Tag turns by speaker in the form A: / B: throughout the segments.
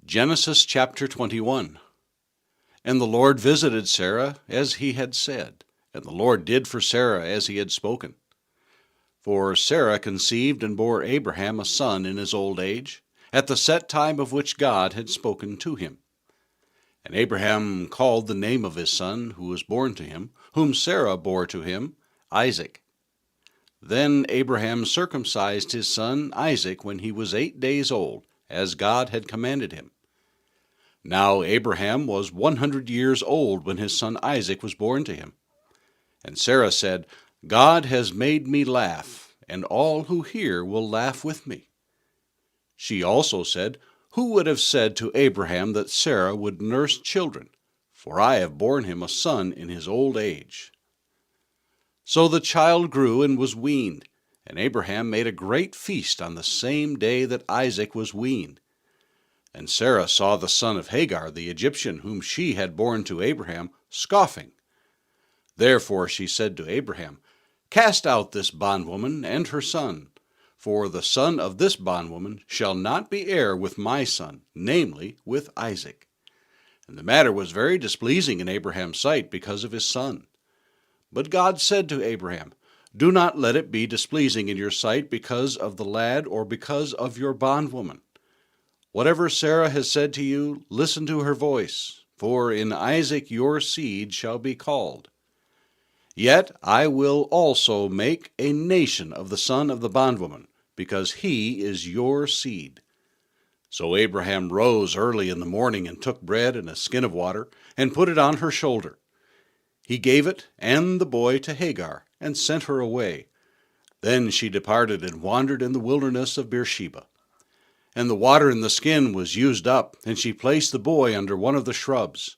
A: Genesis chapter 21. And the Lord visited Sarah as he had said, and the Lord did for Sarah as he had spoken. For Sarah conceived and bore Abraham a son in his old age, at the set time of which God had spoken to him. And Abraham called the name of his son who was born to him, whom Sarah bore to him, Isaac. Then Abraham circumcised his son Isaac when he was 8 days old, as God had commanded him. Now Abraham was 100 years old when his son Isaac was born to him. And Sarah said, God has made me laugh, and all who hear will laugh with me. She also said, Who would have said to Abraham that Sarah would nurse children? For I have borne him a son in his old age. So the child grew and was weaned, and Abraham made a great feast on the same day that Isaac was weaned. And Sarah saw the son of Hagar the Egyptian, whom she had borne to Abraham, scoffing. Therefore she said to Abraham, Cast out this bondwoman and her son, for the son of this bondwoman shall not be heir with my son, namely with Isaac. And the matter was very displeasing in Abraham's sight because of his son. But God said to Abraham, Do not let it be displeasing in your sight because of the lad or because of your bondwoman. Whatever Sarah has said to you, listen to her voice, for in Isaac your seed shall be called. Yet I will also make a nation of the son of the bondwoman, because he is your seed. So Abraham rose early in the morning and took bread and a skin of water, and put it on her shoulder. He gave it and the boy to Hagar, and sent her away. Then she departed and wandered in the wilderness of Beersheba. And the water in the skin was used up, and she placed the boy under one of the shrubs.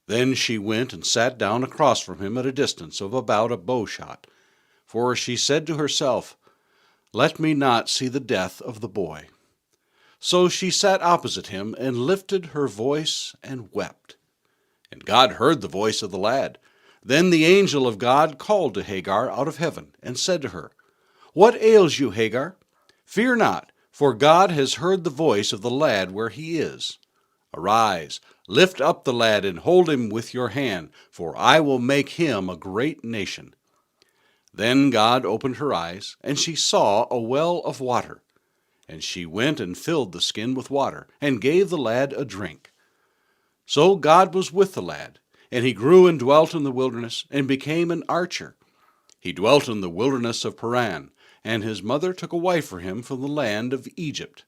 A: Then she went and sat down across from him at a distance of about a bow shot. For she said to herself, Let me not see the death of the boy. So she sat opposite him, and lifted her voice and wept. And God heard the voice of the lad. Then the angel of God called to Hagar out of heaven, and said to her, What ails you, Hagar? Fear not, for God has heard the voice of the lad where he is. Arise, lift up the lad, and hold him with your hand, for I will make him a great nation. Then God opened her eyes, and she saw a well of water. And she went and filled the skin with water, and gave the lad a drink. So God was with the lad, and he grew and dwelt in the wilderness, and became an archer. He dwelt in the wilderness of Paran, and his mother took a wife for him from the land of Egypt.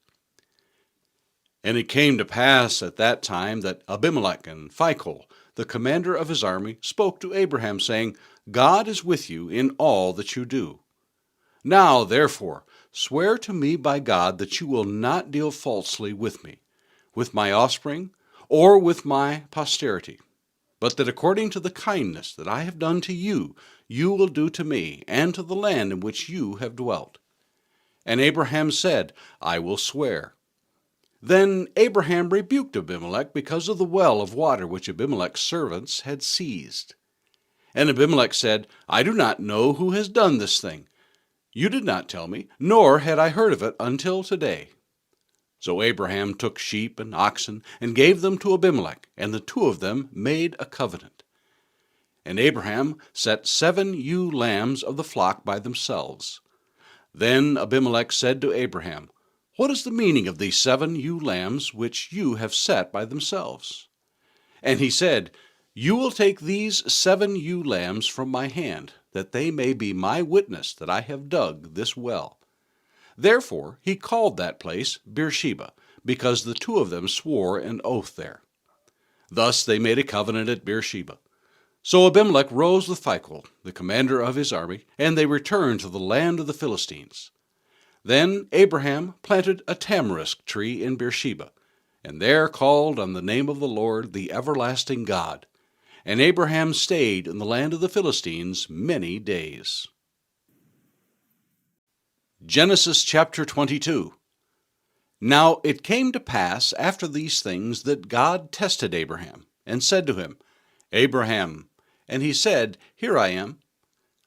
A: And it came to pass at that time that Abimelech and Phicol, the commander of his army, spoke to Abraham, saying, God is with you in all that you do. Now, therefore, swear to me by God that you will not deal falsely with me, with my offspring, or with my posterity, but that according to the kindness that I have done to you, you will do to me, and to the land in which you have dwelt. And Abraham said, I will swear. Then Abraham rebuked Abimelech because of the well of water which Abimelech's servants had seized. And Abimelech said, I do not know who has done this thing. You did not tell me, nor had I heard of it until today. So Abraham took sheep and oxen, and gave them to Abimelech, and the two of them made a covenant. And Abraham set 7 ewe lambs of the flock by themselves. Then Abimelech said to Abraham, What is the meaning of these 7 ewe lambs which you have set by themselves? And he said, You will take these 7 ewe lambs from my hand, that they may be my witness that I have dug this well. Therefore he called that place Beersheba, because the two of them swore an oath there. Thus they made a covenant at Beersheba. So Abimelech rose with Phicol, the commander of his army, and they returned to the land of the Philistines. Then Abraham planted a tamarisk tree in Beersheba, and there called on the name of the Lord, the everlasting God. And Abraham stayed in the land of the Philistines many days. Genesis chapter 22. Now it came to pass after these things that God tested Abraham, and said to him, Abraham. And he said, Here I am.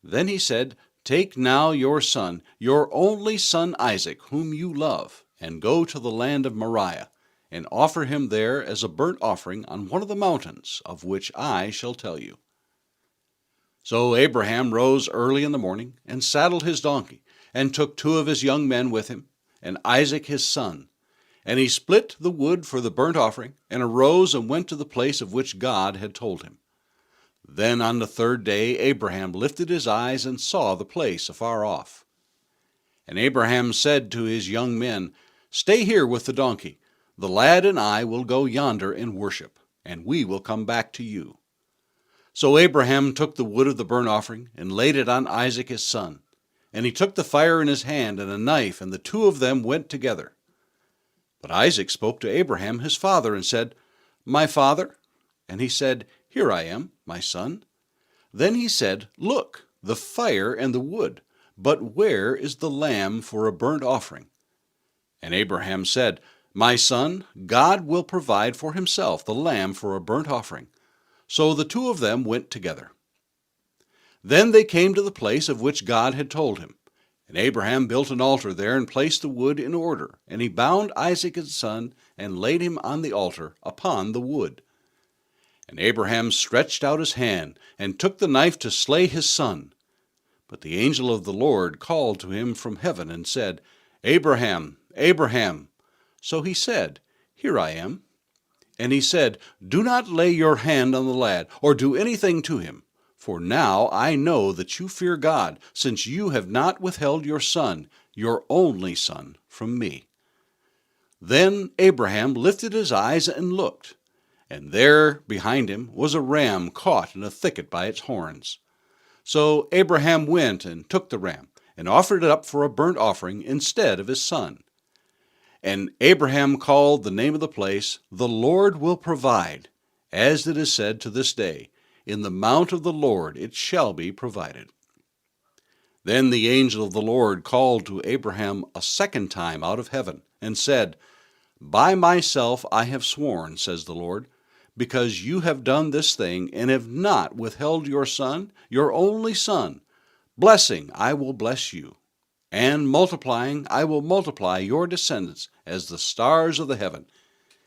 A: Then he said, Take now your son, your only son Isaac, whom you love, and go to the land of Moriah, and offer him there as a burnt offering on one of the mountains of which I shall tell you." So Abraham rose early in the morning, and saddled his donkey, and took 2 of his young men with him, and Isaac his son. And he split the wood for the burnt offering, and arose and went to the place of which God had told him. Then on the 3rd day Abraham lifted his eyes and saw the place afar off. And Abraham said to his young men, "Stay here with the donkey. The lad and I will go yonder and worship, and we will come back to you." So Abraham took the wood of the burnt offering, and laid it on Isaac his son. And he took the fire in his hand, and a knife, and the 2 of them went together. But Isaac spoke to Abraham his father, and said, "My father?" And he said, "Here I am, my son." Then he said, "Look, the fire and the wood, but where is the lamb for a burnt offering?" And Abraham said, "My son, God will provide for himself the lamb for a burnt offering." So the 2 of them went together. Then they came to the place of which God had told him. And Abraham built an altar there, and placed the wood in order. And he bound Isaac his son, and laid him on the altar upon the wood. And Abraham stretched out his hand, and took the knife to slay his son. But the angel of the Lord called to him from heaven, and said, "Abraham, Abraham." So he said, "Here I am." And he said, "Do not lay your hand on the lad, or do anything to him. For now I know that you fear God, since you have not withheld your son, your only son, from me." Then Abraham lifted his eyes and looked, and there behind him was a ram caught in a thicket by its horns. So Abraham went and took the ram, and offered it up for a burnt offering instead of his son. And Abraham called the name of the place, "The Lord will provide," as it is said to this day, "In the mount of the Lord it shall be provided." Then the angel of the Lord called to Abraham a second time out of heaven, and said, "By myself I have sworn, says the Lord, because you have done this thing, and have not withheld your son, your only son. Blessing I will bless you, and multiplying I will multiply your descendants as the stars of the heaven,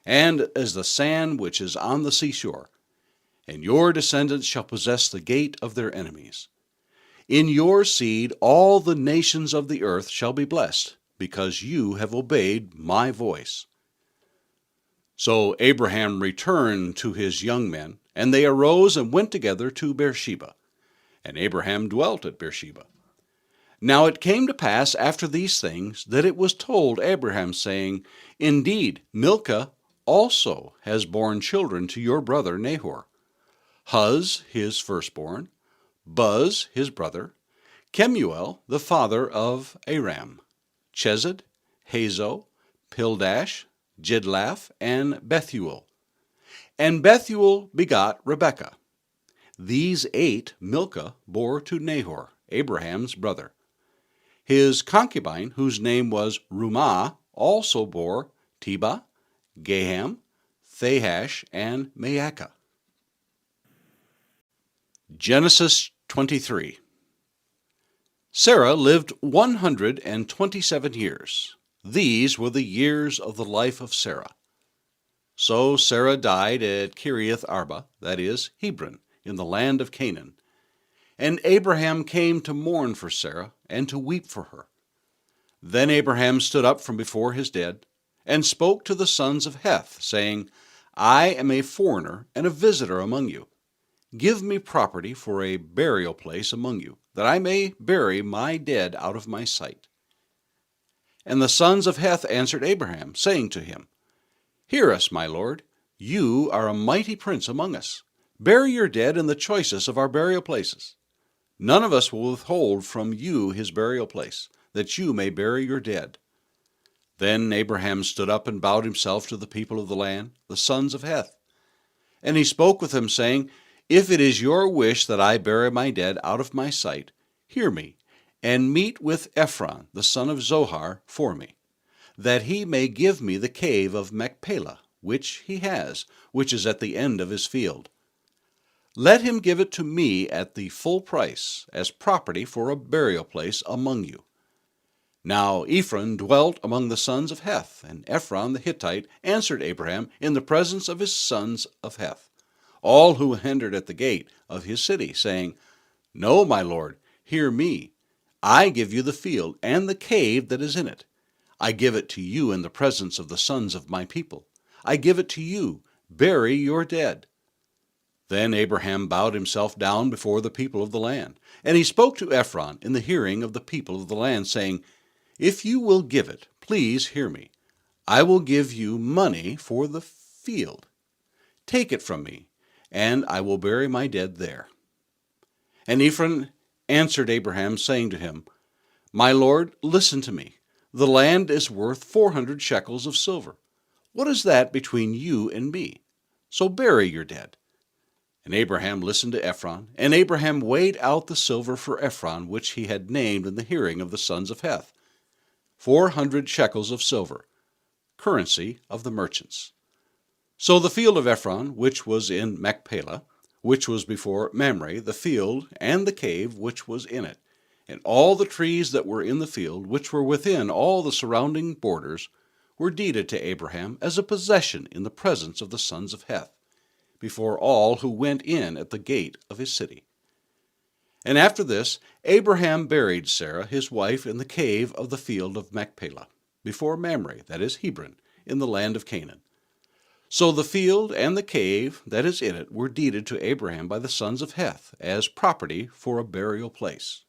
A: and as the sand which is on the seashore. And your descendants shall possess the gate of their enemies. In your seed all the nations of the earth shall be blessed, because you have obeyed my voice." So Abraham returned to his young men, and they arose and went together to Beersheba. And Abraham dwelt at Beersheba. Now it came to pass after these things that it was told Abraham, saying, "Indeed, Milcah also has borne children to your brother Nahor: Huz his firstborn, Buz his brother, Kemuel the father of Aram, Chesed, Hazo, Pildash, Jidlaph, and Bethuel. And Bethuel begot Rebekah. These 8 Milcah bore to Nahor, Abraham's brother. His concubine, whose name was Rumah, also bore Tebah, Gaham, Thahash, and Maacah. Genesis 23. Sarah lived 127 years. These were the years of the life of Sarah. So Sarah died at Kiriath Arba, that is, Hebron, in the land of Canaan. And Abraham came to mourn for Sarah, and to weep for her. Then Abraham stood up from before his dead, and spoke to the sons of Heth, saying, "I am a foreigner and a visitor among you. Give me property for a burial place among you, that I may bury my dead out of my sight." And the sons of Heth answered Abraham, saying to him, "Hear us, my lord. You are a mighty prince among us. Bury your dead in the choicest of our burial places. None of us will withhold from you his burial place, that you may bury your dead." Then Abraham stood up and bowed himself to the people of the land, the sons of Heth. And he spoke with them, saying, "If it is your wish that I bury my dead out of my sight, hear me, and meet with Ephron, the son of Zohar, for me, that he may give me the cave of Machpelah, which he has, which is at the end of his field. Let him give it to me at the full price, as property for a burial place among you." Now Ephron dwelt among the sons of Heth, and Ephron the Hittite answered Abraham in the presence of his sons of Heth, all who entered at the gate of his city, saying, No, my lord, hear me. I give you the field and the cave that is in it. I give it to you in the presence of the sons of my people. I give it to you. Bury your dead. Then Abraham bowed himself down before the people of the land. And he spoke to Ephron in the hearing of the people of the land, saying, If you will give it, please hear me. I will give you money for the field. Take it from me, and I will bury my dead there. And Ephron answered Abraham, saying to him, My lord, listen to me. The land is worth 400 shekels of silver. What is that between you and me? So bury your dead. And Abraham listened to Ephron, and Abraham weighed out the silver for Ephron, which he had named in the hearing of the sons of Heth, 400 shekels of silver, currency of the merchants. So the field of Ephron, which was in Machpelah, which was before Mamre, the field, and the cave which was in it, and all the trees that were in the field, which were within all the surrounding borders, were deeded to Abraham as a possession in the presence of the sons of Heth, before all who went in at the gate of his city. And after this, Abraham buried Sarah his wife in the cave of the field of Machpelah, before Mamre, that is Hebron, in the land of Canaan. So the field and the cave that is in it were deeded to Abraham by the sons of Heth as property for a burial place.